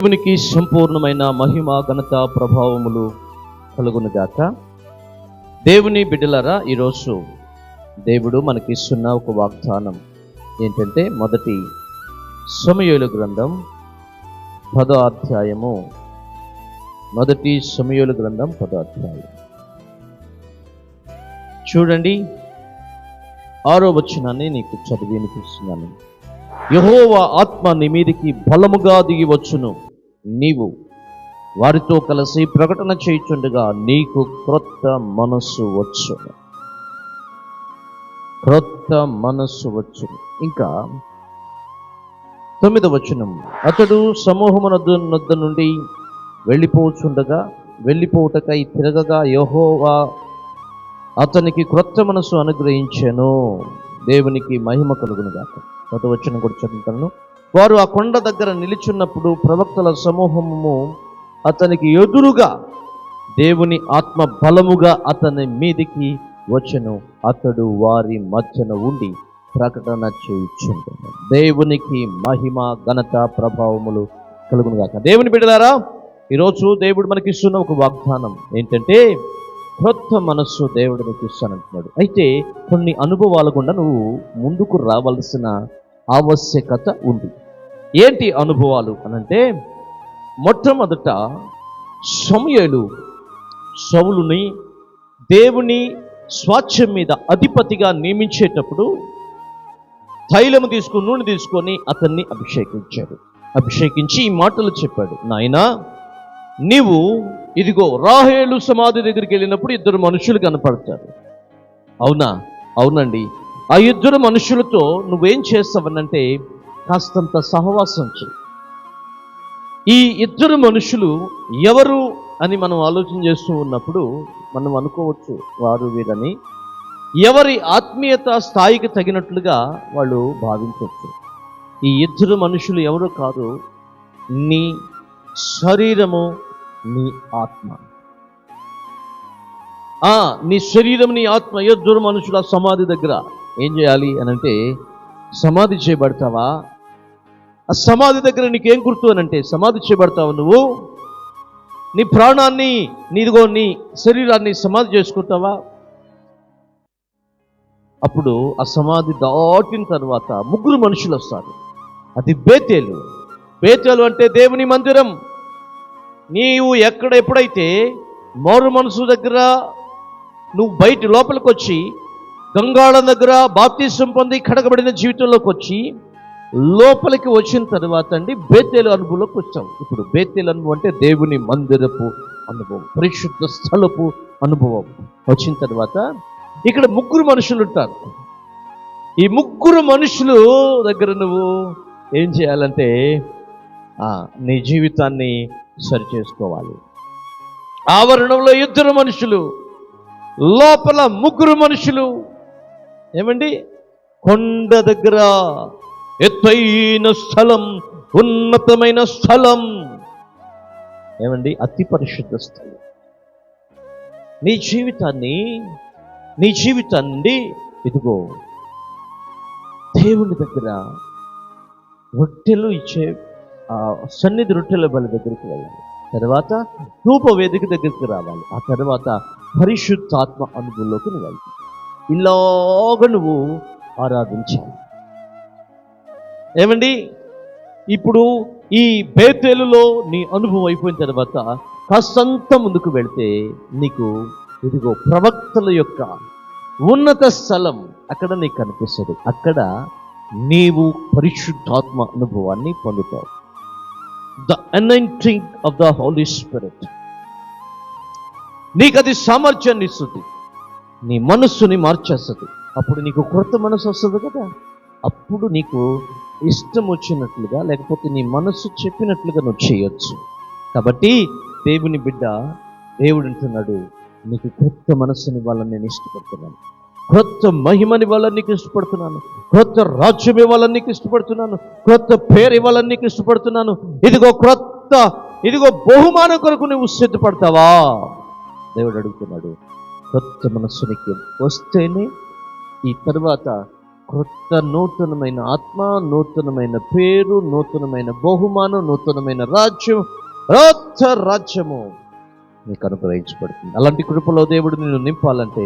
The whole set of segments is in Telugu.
దేవునికి సంపూర్ణమైన మహిమ ఘనత ప్రభావములు కలుగునుగాక. దేవుని బిడ్డలారా, ఈరోజు దేవుడు మనకిస్తున్న ఒక వాగ్దానం ఏంటంటే, మొదటి సమూయేలు గ్రంథం 10వ అధ్యాయము. మొదటి సమూయేలు గ్రంథం 10వ అధ్యాయం చూడండి, 6వ వచనాన్ని నీకు చదివి వినిపిస్తున్నాను. యెహోవా ఆత్మ నీ మీదికి బలముగా దిగి వచ్చును, నీవు వారితో కలిసి ప్రకటన చేయుచుండగా నీకు క్రొత్త మనస్సు వచ్చును. క్రొత్త మనస్సు వచ్చును. ఇంకా 9వ వచనం, అతడు సమూహమునొద్ద నుండి వెళ్ళిపోవుటకై తిరగగా యెహోవా అతనికి క్రొత్త మనస్సు అనుగ్రహించెను. దేవునికి మహిమ కలుగునుగాక. 10వ వచనం కూడా చదువుతాను. వారు ఆ కొండ దగ్గర నిలిచున్నప్పుడు ప్రవక్తల సమూహము అతనికి ఎదురుగా దేవుని ఆత్మ బలముగా అతని మీదికి వచ్చెను. అతడు వారి మధ్యన ఉండి ప్రకటన చేయుచుండెను. దేవునికి మహిమ ఘనత ప్రభావములు కలుగునుగాక. దేవుని బిడ్డలారా, ఈరోజు దేవుడు మనకిస్తున్న ఒక వాగ్దానం ఏంటంటే, క్రొత్త మనస్సు దేవుడు నీకు ఇస్తానంటున్నాడు. అయితే కొన్ని అనుభవాల గుండా నువ్వు ముందుకు రావాల్సిన ఆవశ్యకత ఉంది. ఏంటి అనుభవాలు అనంటే, మొట్టమొదట సమూయేలు సౌలుని దేవుని స్వాస్థ్యం మీద అధిపతిగా నియమించేటప్పుడు తైలము తీసుకుని నూనె తీసుకొని అతన్ని అభిషేకించాడు. అభిషేకించి ఈ మాటలు చెప్పాడు, నాయనా, నీవు ఇదిగో రాహేలు సమాధి దగ్గరికి వెళ్ళినప్పుడు 2 మనుషులు కనపడతారు. అవునా? అవునండి. ఆ 2 మనుషులతో నువ్వేం చేస్తావనంటే, కాస్తంత సహవాసం చేయి. ఈ 2 మనుషులు ఎవరు అని మనం ఆలోచన చేస్తూ ఉన్నప్పుడు మనం అనుకోవచ్చు, వారు వీరని ఎవరి ఆత్మీయత స్థాయికి తగినట్లుగా వాళ్ళు భావించవచ్చు. ఈ 2 మనుషులు ఎవరు కాదు, నీ శరీరము, నీ ఆత్మ. నీ శరీరం, నీ ఆత్మ. 2 మనుషుల సమాధి దగ్గర ఏం చేయాలి అనంటే, సమాధి చేయబడతావా? ఆ సమాధి దగ్గర నీకేం గుర్తు అనంటే, సమాధి చేయబడతావు నువ్వు, నీ ప్రాణాన్ని, నీ శరీరాన్ని సమాధి చేసుకుంటావా? అప్పుడు ఆ సమాధి దాటిన తర్వాత 3 మనుషులు వస్తారు. అది బేతేలు. బేతేలు అంటే దేవుని మందిరం. నీవు ఎప్పుడైతే మారు మనసు దగ్గర నువ్వు బయట లోపలికి వచ్చి, గంగాళం దగ్గర బాప్తిసం పొంది కడగబడిన జీవితంలోకి వచ్చి లోపలికి వచ్చిన తర్వాత అండి బేతేలు అనుభవంలోకి వచ్చావు. ఇప్పుడు బేతేలు అనుభవం అంటే దేవుని మందిరపు అనుభవం, పరిశుద్ధ స్థలపు అనుభవం. వచ్చిన తర్వాత ఇక్కడ 3 మనుషులు ఉంటారు. ఈ 3 మనుషులు దగ్గర నువ్వు ఏం చేయాలంటే, నీ జీవితాన్ని సరి చేసుకోవాలి. ఆవరణంలో 2 మనుషులు, లోపల 3 మనుషులు. ఏమండి? కొండ దగ్గర ఎత్తైన స్థలం, ఉన్నతమైన స్థలం. ఏమండి? అతి పరిశుద్ధ స్థలం. నీ జీవితాన్ని ఇదిగో దేవుని దగ్గర రొట్టెలు ఇచ్చే సన్నిధి రొట్టెల బలి దగ్గరికి వెళ్ళాలి. తర్వాత ధూప వేదిక దగ్గరికి రావాలి. ఆ తర్వాత పరిశుద్ధాత్మ అనుభవంలోకి నువ్వు వెళ్తావు. ఇలాగ నువ్వు ఆరాధించాలి. ఏమండి? ఇప్పుడు ఈ బేతేలులో నీ అనుభవం అయిపోయిన తర్వాత కాస్తంత ముందుకు వెళితే నీకు ఇదిగో ప్రవక్తల యొక్క ఉన్నత స్థలం అక్కడ నీకు కనిపిస్తుంది. అక్కడ నీవు పరిశుద్ధాత్మ అనుభవాన్ని పొందుతావు. The anointing of the holy spirit నీకు అది సామర్థ్యాన్ని ఇస్తుంది, నీ మనస్సుని మార్చేస్తుంది. అప్పుడు నీకు క్రొత్త మనసు వస్తుంది కదా. అప్పుడు నీకు ఇష్టం వచ్చినట్లుగా, లేకపోతే నీ మనస్సు చెప్పినట్లుగా నువ్వు చేయొచ్చు. కాబట్టి దేవుని బిడ్డ, దేవుడు అంటున్నాడు, నీకు క్రొత్త మనస్సుని ఇవ్వాలని నేను ఇష్టపడుతున్నాను, క్రొత్త మహిమని ఇవ్వాలని నీకు ఇష్టపడుతున్నాను, క్రొత్త రాజ్యం ఇవ్వాలని నీకు ఇష్టపడుతున్నాను, క్రొత్త పేరు ఇవ్వాలని నీకు ఇష్టపడుతున్నాను. ఇదిగో బహుమానం కొరకు నువ్వు సిద్ధపడతావా? దేవుడు అడుగుతున్నాడు. క్రొత్త మనస్సు నీకు వస్తేనే ఈ తర్వాత క్రొత్త నూతనమైన ఆత్మ, నూతనమైన పేరు, నూతనమైన బహుమానం, నూతనమైన రాజ్యం, క్రొత్త రాజ్యము నీకు అనుగ్రహించబడుతుంది. అలాంటి కృపలో దేవుడు నిన్ను నింపాలంటే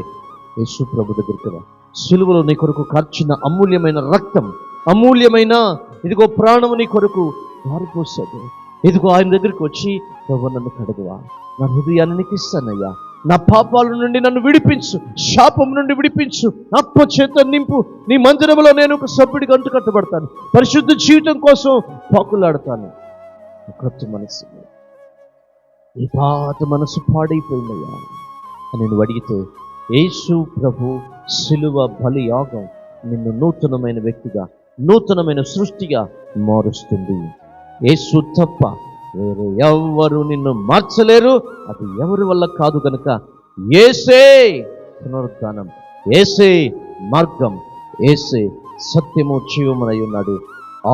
యేసు ప్రభు దగ్గరికి రా. సిలువలో నీ కొరకు కార్చిన అమూల్యమైన రక్తం, అమూల్యమైన ఇదిగో ప్రాణము నీ కొరకు మారిపోసాడు. ఇదిగో ఆయన దగ్గరికి వచ్చి, ప్రభు నన్ను కడుగువా, నా హృదయాన్ని నీకు ఇస్తానయ్యా, నా పాపాల నుండి నన్ను విడిపించు, శాపం నుండి విడిపించు, ఆత్మ చేత నింపు, నీ మందిరంలో నేను ఒక సభ్యుడికి అంటు కట్టబడతాను, పరిశుద్ధ జీవితం కోసం పాకులాడతాను. కొత్త మనసు, ఈ పాత మనసు పాడైపోయిందయ్యా అని నేను అడిగితే యేసు ప్రభు సిలువ బలి యాగం నిన్ను నూతనమైన వ్యక్తిగా, నూతనమైన సృష్టిగా మారుస్తుంది. యేసు తప్ప వేరే ఎవరు నిన్ను మార్చలేరు. అది ఎవరి వల్ల కాదు కనుక యేసే పునరుద్ధానం, యేసే మార్గం, యేసే సత్యము, జీవమునై ఉన్నాడు.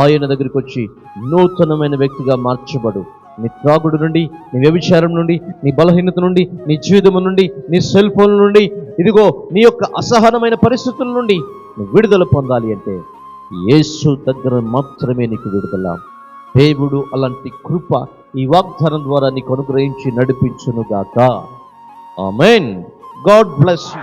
ఆయన దగ్గరికి వచ్చి నూతనమైన వ్యక్తిగా మార్చబడు. నీ త్రాగుడు నుండి, నీ వ్యభిచారం నుండి, నీ బలహీనత నుండి, నీ జీవితము నుండి, నీ సెల్ ఫోన్ నుండి, ఇదిగో నీ యొక్క అసహనమైన పరిస్థితుల నుండి నువ్వు విడుదల పొందాలి అంటే యేసు దగ్గర మాత్రమే నీకు విడుదల. దేవుడు అలాంటి కృప ఈ వాగ్దానం ద్వారా నీకు అనుగ్రహించి నడిపించునుగాక. ఆమేన్. God bless you.